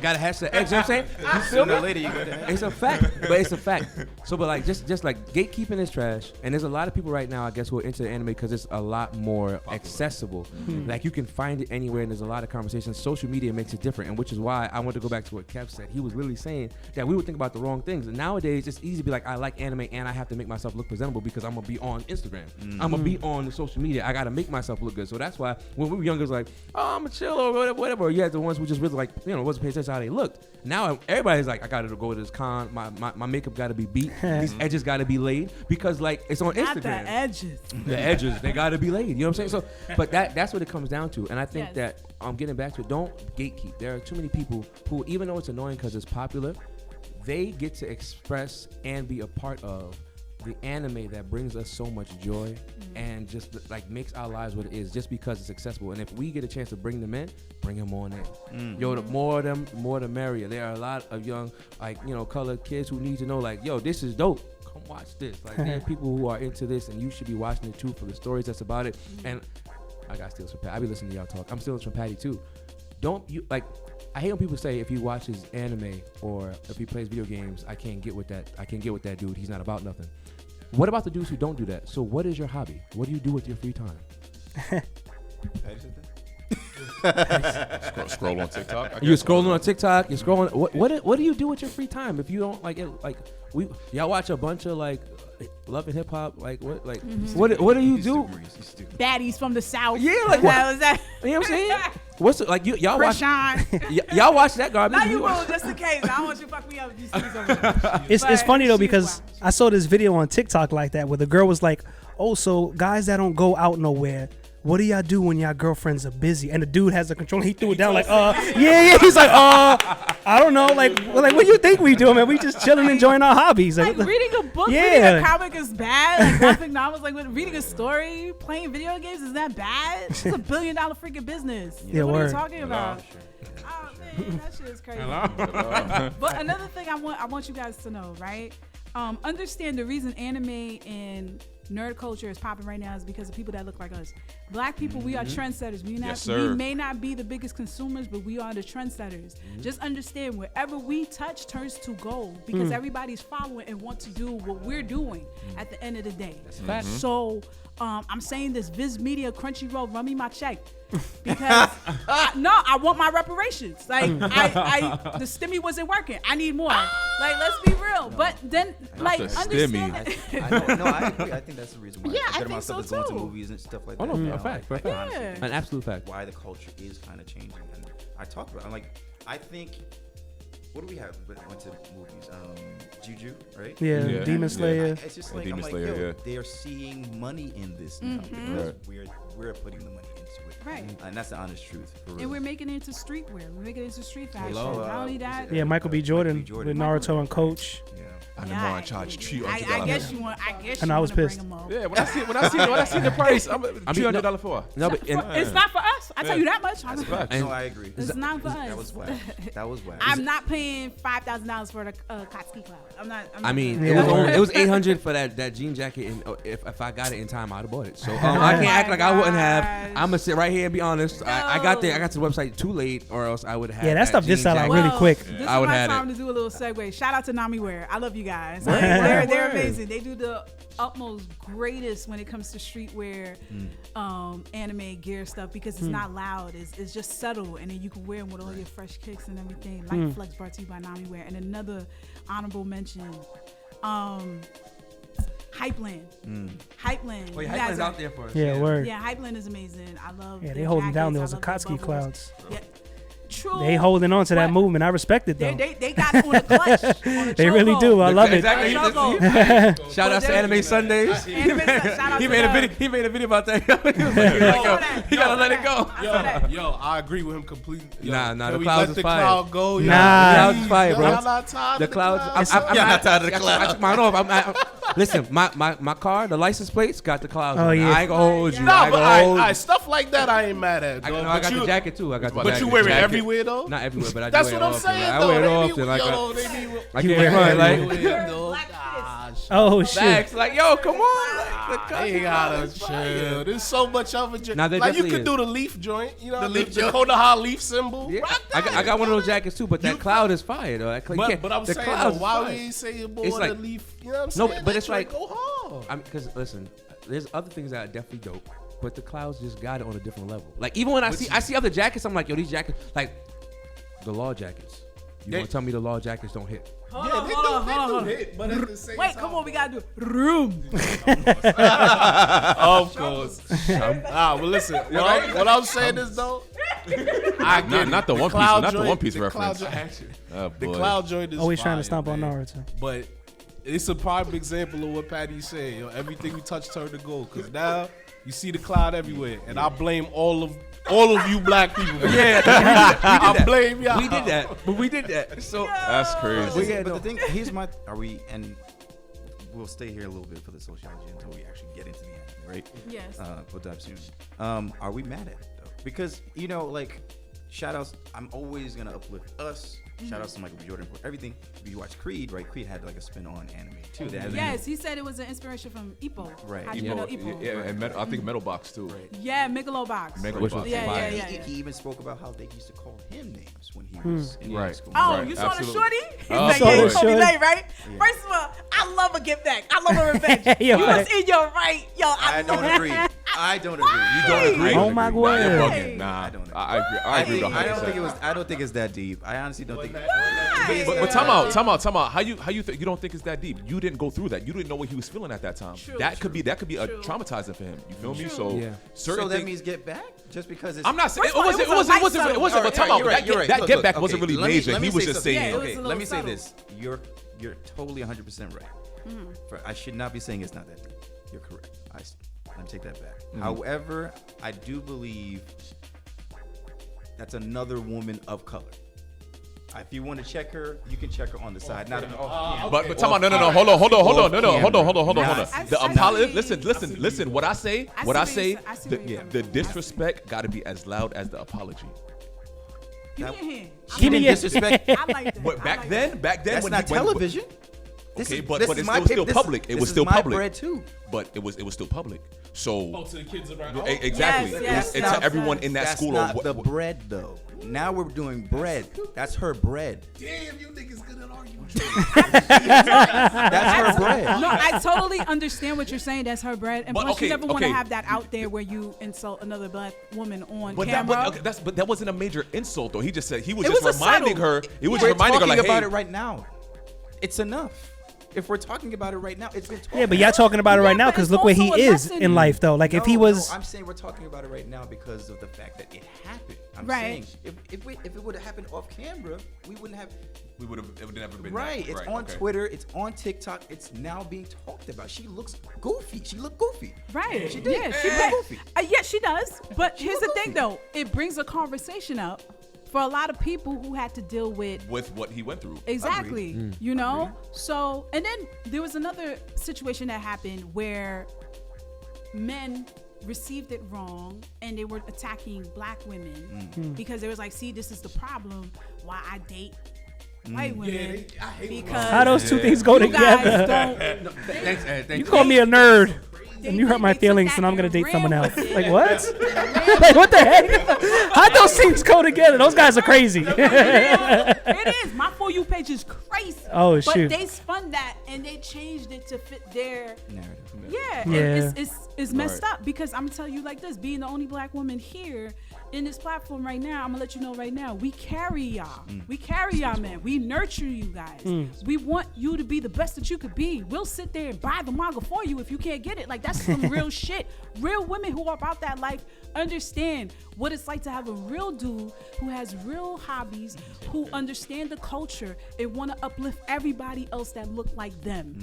Gotta hatch the eggs. You know what I'm saying? You feel Sooner me? or later, you go to It's a fact, but it's a fact. So, but like, just like gatekeeping is trash, and there's a lot of people right now, I guess, who are into anime because it's a lot more accessible. Like you can find it anywhere, and there's a lot of conversations. Social media makes it different, and which is why I want to go back to what Kev said. He was literally saying that we would think about the wrong things, and nowadays it's easy to be like, I like anime, and I have to make myself look presentable because I'm gonna be on Instagram. I'm gonna be on the social media. I gotta make myself look good. So that's why when we were younger, it was like, oh, I'm a chill or whatever. You had the ones who just really like, wasn't paying attention to how they looked. Now everybody's like, I gotta go to this con. My makeup gotta be beat. These edges gotta be laid because like it's on Not the Instagram. edges. The edges, they gotta be laid. You know what I'm saying? So, but that's what it comes down to. And I think Yes. that I'm getting back to it. Don't gatekeep. There are too many people who, even though it's annoying because it's popular, they get to express and be a part of the anime that brings us so much joy and just like makes our lives what it is just because it's accessible. And if we get a chance to bring them in, bring them on in. Yo, the more of them, more the merrier. There are a lot of young, like, colored kids who need to know, like, yo, this is dope. Come watch this. Like, there are people who are into this, and you should be watching it too for the stories that's about it. And I got steals from Patty. I be listening to y'all talk. I'm stealing from Patty too. Don't you like? I hate when people say if he watches anime or if he plays video games, I can't get with that. I can't get with that dude. He's not about nothing. What about the dudes who don't do that? So what is your hobby? What do you do with your free time? Scroll on TikTok. You're scrolling on TikTok. You're scrolling. What do you do with your free time if you don't like it? Like y'all watch a bunch of like Love and Hip Hop. Like what? Like what do you do? Baddies from the South. Yeah, like what? Was that? You know what I'm saying? What's it, like y'all watch? Krishan. Y'all watch that garbage? Now you will, just in case. I don't want you to fuck me up. If you see me over. It's funny though she's because wild. I saw this video on TikTok like that where the girl was like, "Oh, so guys that don't go out nowhere, what do y'all do when y'all girlfriends are busy?" And the dude has the controller. He threw it down like, yeah. He's like, I don't know, like what do you think we do, man? We just chilling, enjoying our hobbies. Like reading a book, Yeah. reading a comic is bad. Like graphic novels, like reading a story, playing video games is that bad? It's $1 billion freaking business. Yeah, what are word. you talking about? Oh man, that shit is crazy. But another thing I want you guys to know, right? Understand the reason anime and nerd culture is popping right now is because of people that look like us. Black people, we are trendsetters. We may not be the biggest consumers, but we are the trendsetters. Just understand wherever we touch turns to gold because everybody's following and want to do what we're doing at the end of the day. So I'm saying this, Viz Media, Crunchyroll, run me my check. Because I want my reparations. Like the stimmy wasn't working. I need more. Like let's be real. But then like the understand. I agree. I think that's the reason why. Yeah, a I good amount think of stuff so is going to too. movies and stuff like Oh, that. no, you a know, fact, like, a fact. honestly, Yeah. An absolute fact. why the culture is kind of changing. And I talk about, I'm like, I think, what do we have? We went to movies. Juju, right? Yeah, Yeah. Demon Slayer. It's just Or like, Demon I'm Slayer, like, yo, yeah. they are seeing money in this now because we're putting the money into it. Right. And that's the honest truth. For real. And we're making it into streetwear. We're making it into street fashion. Hello, Not only that. Yeah, Michael B. Jordan Jordan. with Naruto and Coach. Yeah. I'm Yeah, in charge. I guess you want. I guess And you I was want to bring pissed. them up. Yeah, when I see the price, I'm $300 for. No, but It's not for us. I tell you that much. That's facts. No, I agree. It's not for That us. was whack. That was whack. I'm not paying $5,000 for the Katsuki cloud. I'm not. I mean, Yeah. it was $800 for that jean jacket, and if I got it in time, I'd have bought it. So I can't act like I wouldn't have. gosh. I'm gonna sit right here and be honest. I got there. I got to the website too late, or else I would have. Yeah, that stuff did sell out jacket. really quick. This I is would my have time it. to do a little segue. Shout out to Nami Wear. I love you guys. Word. They're Word. amazing. They do the utmost greatest when it comes to streetwear, anime gear stuff because it's not loud. It's just subtle, and then you can wear them with all your fresh kicks and everything. Light Flex brought to you by Nami Wear. And another honorable mention, Hypeland. Hypeland. Wait, You Hypeland's guys out there for us. Yeah, word. Yeah, Hypeland is amazing. I love. Yeah, they their holding down jackets. those I love their Akatsuki bubbles. clouds. Yeah. True. They holding on to that But movement. I respect it though. They got it on the clutch. On the They really chokehold. do. I love it. Exactly. On the chokehold. Shout out to Anime Sundays. Anime Sun- shout out He to made a them. video. He made a video about that. He was like, Yo, he gotta let it go. Yo, I agree with him completely. Yo, Nah, can the we clouds let is the fire. cloud go? Nah. The clouds is fire, Yo, bro. y'all not tired The of clouds. Y'all not tired of the clouds. I took mine off. Listen, my car, the license plates got the clouds. Oh, on it. yeah. I ain't gonna hold you. I Nah, ain't but gonna hold you. stuff like that I ain't mad at. I dog. got But the jacket too. I got the But jacket. you wear it Jacket. everywhere though. Not everywhere, but I do That's wear what it I'm often. saying. I though. wear it They be- often. Like yo, they be- I can't run. Like Black fist. Oh shit. facts. Like yo, come on. Like, the They country gotta clouds is fire. chill. There's so much of a joint. Nah, there Like you definitely could is. do the leaf joint, you know, the leaf joint. Dakota High leaf symbol. Yeah, Rock I that. got one of those jackets too, but that cloud is fire though. That But I'm the saying, clouds though, is why we fire. ain't saying more It's of like- the leaf? You know what I'm No, saying? but That it's like- joint go hard. I mean, because listen, there's other things that are definitely dope, but the clouds just got it on a different level. Like even when I see other jackets, I'm like, yo, these jackets, like the law jackets. You They- gonna tell me the law jackets don't hit? Hold Yeah, on, they hold on, do hold on. hit, but at the same Wait, time, come on, we gotta do room. Of course. Well, listen. What I'm saying is though, I get Not the One Piece. cloud Not the joint- One Piece the cloud reference. joint- Oh, The boy. cloud joint is Always trying fire, to stomp on man. Naruto. But it's a prime example of what Patty said. Yo, everything we touch turned to gold. Cause now you see the cloud everywhere, and I blame all of you black people. Yeah, I blame y'all. we did that, but we did that. So That's crazy. Yeah, But no. the thing, here's my, and we'll stay here a little bit for the sociology until we actually get into the anime, right? Yes. We'll dive soon. Are we mad at it though? Because, like, shout outs, I'm always gonna uplift us Shout out to Michael B. Jordan for everything. If you watch Creed, right? Creed had like a spin on anime too. Yes, he said it was an inspiration from Ippo. Right. How do you know Ippo? Yeah, and I think Metal Box too. Yeah, Megalobox. Which was Yeah, fire. yeah. He even spoke about how they used to call him names when he was in high Right. school. Oh, Right, you saw absolutely. the shorty? He's Oh, like, saw yeah, you it. told me Shorty. late, right? First of all, I love a get back. I love a revenge. Yeah, you right. was in your right. Yo, I don't agree. I don't agree. You don't agree? Oh my Nah, you're God. bugging. Nah, I don't agree. I agree. I agree. with I don't 100%. think it was. I don't think it's that deep. I honestly don't think. But time out. How you think you don't think it's that deep? You didn't go through that. You didn't know what he was feeling at that time. True, that could be True. traumatizing for him. You feel me? True. So Yeah. certain So that things. means get back just because it's. I'm not saying First of all, it was a light But time out. You're right, you're right. That Look, get look, back okay, wasn't really let me- major. let me He was say just something. Yeah, saying. it was Okay, a let little me say subtle. this. You're totally 100% right. I should not be saying it's not that deep. You're correct. Let me take that back. However, I do believe that's another woman of color. If you want to check her, you can check her on the side. Not But time out. No. Hold on. I The see- apology. Listen. What I say. I What I see say. where you're coming from. The disrespect got to be as loud as the apology. Give me your hand. Give me your- disrespect. I like that. But I back like then, That's when not he, when- television. Okay, but this it's is my still this- public. It this was is still my public. bread too. But it was still public. So Oh, to the kids around. exactly. Yes, It's yes, to everyone yes. in that That's school. not or the what, bread though. Now we're doing bread. That's her bread. Damn, you niggas good at arguing. That's her bread. No, I totally understand what you're saying. That's her bread, and But plus, you okay, never want to okay. have that out there where you insult another black woman on but camera. that wasn't a major insult though. He just said he was It just was a reminding subtle- her. He was We're reminding her talking like, about hey, it right now. It's enough. If we're talking about it right now, it's been talked Yeah, but y'all talking about it right Yeah, now but because it's look where he also a is lesson. in life, though. Like if he was, No, I'm saying we're talking about it right now because of the fact that it happened. I'm Right. saying if it would have happened off camera, we wouldn't have. it would never been Right. that. It's on Twitter. It's on TikTok. It's now being talked about. She looks goofy. She looked goofy. Right. She did. Yeah, she looked goofy. yeah, she does. But here's the looked thing, goofy. though. It brings a conversation up for a lot of people who had to deal with With what he went through. exactly, you know. So, and then there was another situation that happened where men received it wrong and they were attacking black women because they was like, see, this is the problem why I date white women I hate because how those two things go you guys together. don't. Thanks, Ed. You call me a nerd, They and you hurt did- my they took feelings, that and I'm gonna and date ran someone else. with it. Like what? Like what the heck? How those things go together? Those guys are crazy. It is. My For You page is crazy. Oh, but shoot. they spun that and they changed it to fit their. Narrative. Yeah, Yeah. it's messed up because I'm gonna tell you like this: being the only black woman here in this platform right now, I'm gonna let you know right now, we carry y'all. We carry y'all, man. We nurture you guys. We want you to be the best that you could be. We'll sit there and buy the manga for you if you can't get it. Like that's some real shit. Real women who are about that life understand what it's like to have a real dude who has real hobbies, who understand the culture and want to uplift everybody else that look like them.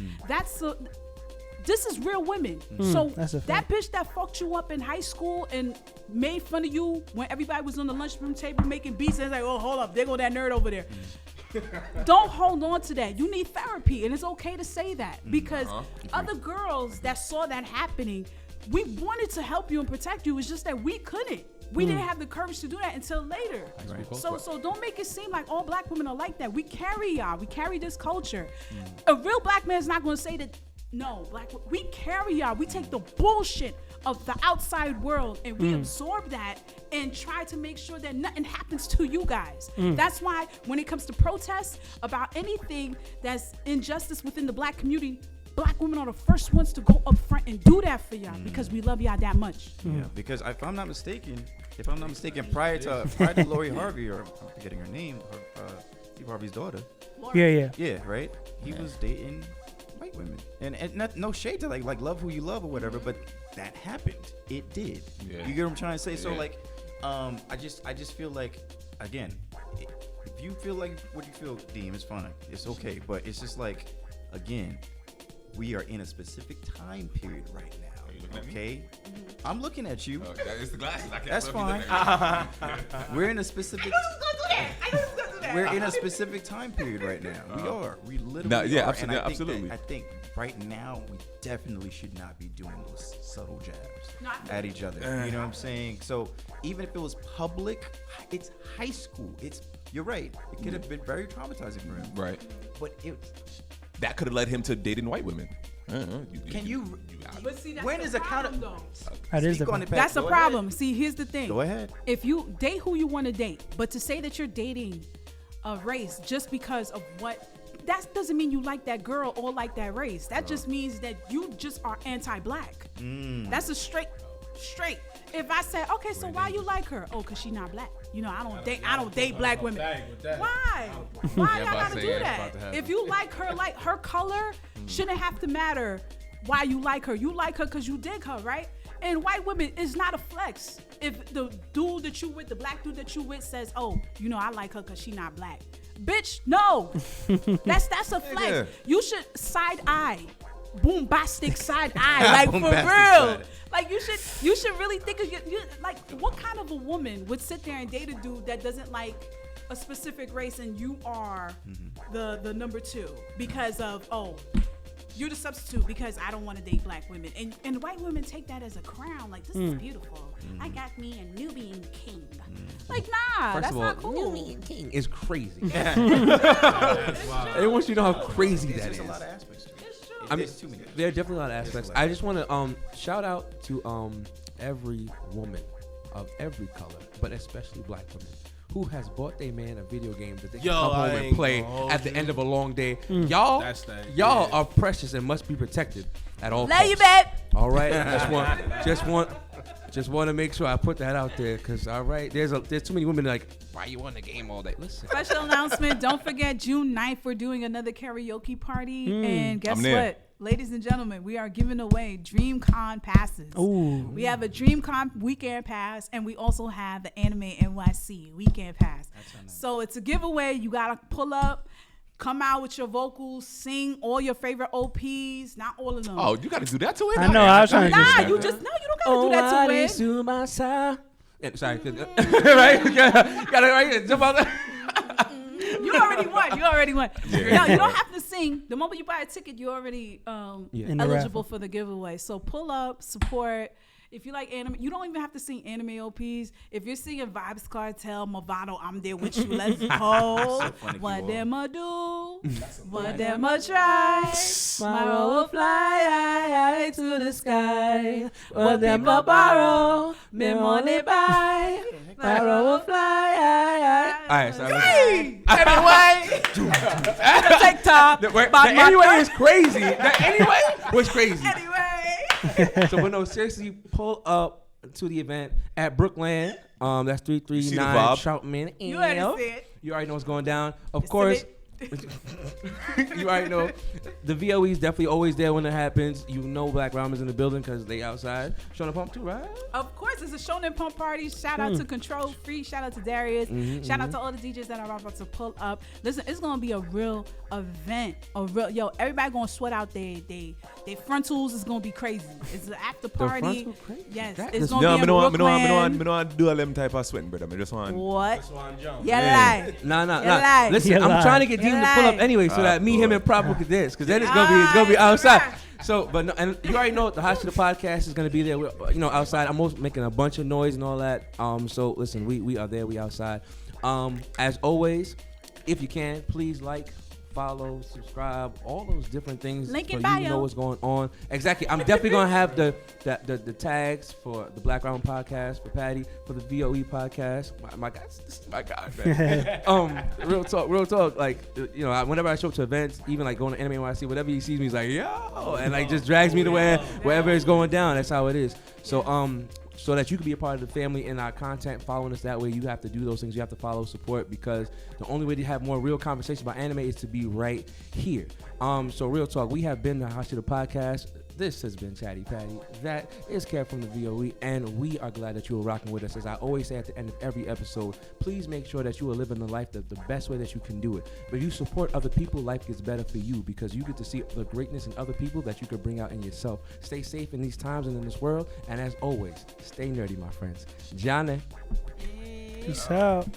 This is real women. So that's a that fact. bitch that fucked you up in high school and made fun of you when everybody was on the lunchroom table making beats and it's like, oh, hold up, there go that nerd over there. Don't hold on to that. You need therapy, and it's okay to say that because other girls that saw that happening, we wanted to help you and protect you. It's just that we couldn't. We didn't have the courage to do that until later. So don't make it seem like all black women are like that. We carry y'all. We carry this culture. A real black man's not going to say that. No, we carry y'all. We take the bullshit of the outside world and we absorb that and try to make sure that nothing happens to you guys. That's why when it comes to protests about anything that's injustice within the black community, black women are the first ones to go up front and do that for y'all because we love y'all that much. Yeah, because if I'm not mistaken, prior to Lori Harvey, or I'm forgetting her name, Steve Harvey's daughter. Yeah. Yeah, right. He was dating white women, and not, no shade to like love who you love or whatever, but that happened. It did. Yeah. You get what I'm trying to say? So Yeah. like, I just feel like, again, if you feel like what you feel, Deem, it's fine. It's okay, but it's just like, again, we are in a specific time period right now. Okay, I'm looking at you. It's the glasses. I can't That's tell if you fine. look at We're in a specific. We're in a specific time period right now. We are. We literally No, yeah, are. absolutely, And absolutely. I think right now we definitely should not be doing those subtle jabs No, at each other. You know what I'm saying? So even if it was public, it's high school. It's you're right. It could have been very traumatizing for him. Right. But That could have led him to dating white women. can you? But see, that's When the is a problem, counter? though. That is Speak the on it, Pat. That's a Go problem. See, here's the thing. Go ahead. If you date who you want to date, but to say that you're dating a race just because of what, that doesn't mean you like that girl or like that race. That just means that you just are anti-black. That's a straight. If I say, okay, so why you like her? Oh, cause she not black. You know, I don't date black women. Why? Why y'all gotta do that? If you like her color, shouldn't have to matter why you like her. You like her cause you dig her, right? And white women is not a flex. If the dude that you with, the black dude that you with says, oh, you know, I like her cause she not black. Bitch, no. That's a flex. Yeah. You should side eye. Boombastic side eye, like for Boombastic real. side. Like you should really think of you like what kind of a woman would sit there and date a dude that doesn't like a specific race and you are the number two because of you're the substitute because I don't want to date black women and white women take that as a crown like this is beautiful. I got me a Nubian king. Like nah, First that's of all, not cool. Nubian King is crazy. It's I want you to know how crazy that There's is. a lot of aspects to it. true. I mean, There's too many. there are definitely a lot of aspects. I just want to shout out to every woman of every color, but especially black women, who has bought their man a video game that they can come home and play at the end of a long day. Y'all are precious and must be protected at all Love costs. you, babe. All right, just want to make sure I put that out there, because all right, there's too many women like, why you on the game all day? Listen. Special announcement. Don't forget, June 9th, we're doing another karaoke party. And guess I'm there. what? Ladies and gentlemen, we are giving away DreamCon passes. Ooh. We have a DreamCon weekend pass, and we also have the Anime NYC weekend pass. So it's a giveaway. You got to pull up, come out with your vocals, sing all your favorite OPs. Not all of them. Oh, you got to do that to it? I know. I was trying to Nah, get you don't got to do that to it. Sorry. Right? Gotta right here. Jump out there. You already won. No, you don't have to sing. The moment you buy a ticket, you're already In the eligible raffle. for the giveaway. So pull up, support. If you like anime, you don't even have to sing anime OPs. If you're singing Vibes Cartel, Movado, I'm there with you. Let's go. funny What you them a do? What them a try? My roll will fly to the sky. What them a borrow? Me money buy. My roll will fly. All right, so Hey! Anyway, TikTok. the anyway is crazy. The anyway was crazy. Anyway. So, but no, seriously, pull up to the event at Brookland. That's see the 339 vibe? Troutman. You already see it. You already know what's going down. Of It's course, a you already know the VOE is definitely always there when it happens. You know Black Ramen's in the building because they outside. Showing the pump too, right? Of course, it's a Shonen Pump party. Shout out to Control Free. Shout out to Darius. Shout out to all the DJs that are about to pull up. Listen, it's gonna be a real event. Everybody gonna sweat out their frontals. Is gonna be crazy. It's an after party. frontal crazy? Yes, That it's is- gonna be in Brooklyn. want to do all them type of sweating, brother. I just want. What? Yeah. Yeah, Nah. You lie. Listen, You I'm lie. trying to get You Dean to pull up lie. anyway, so that me, him, and Proper could dance, because then it's gonna be outside. So, but no, and you already know the Hashira podcast is gonna be there. We're, outside. I'm also making a bunch of noise and all that. So listen, we are there. We outside. As always, if you can, please like, follow, subscribe, all those different things, Link so in you bio. know what's going on. Exactly. I'm definitely gonna have the tags for the Black Round podcast, for Patty, for the VOE podcast. My God, this is my God, man. Real talk. Like, whenever I show up to events, even like going to Anime NYC, whatever he sees me, he's like, yo, and like just drags me to wherever it's going down. That's how it is. So that you can be a part of the family in our content, following us that way, you have to do those things. You have to follow, support, because the only way to have more real conversation about anime is to be right here. So real talk, we have been the Hashira podcast. This has been Chatty Patty. That is Kev from the VOE, and we are glad that you are rocking with us. As I always say at the end of every episode, please make sure that you are living the life the best way that you can do it. But if you support other people, life gets better for you, because you get to see the greatness in other people that you could bring out in yourself. Stay safe in these times and in this world, and as always, stay nerdy, my friends. Johnny. Peace out.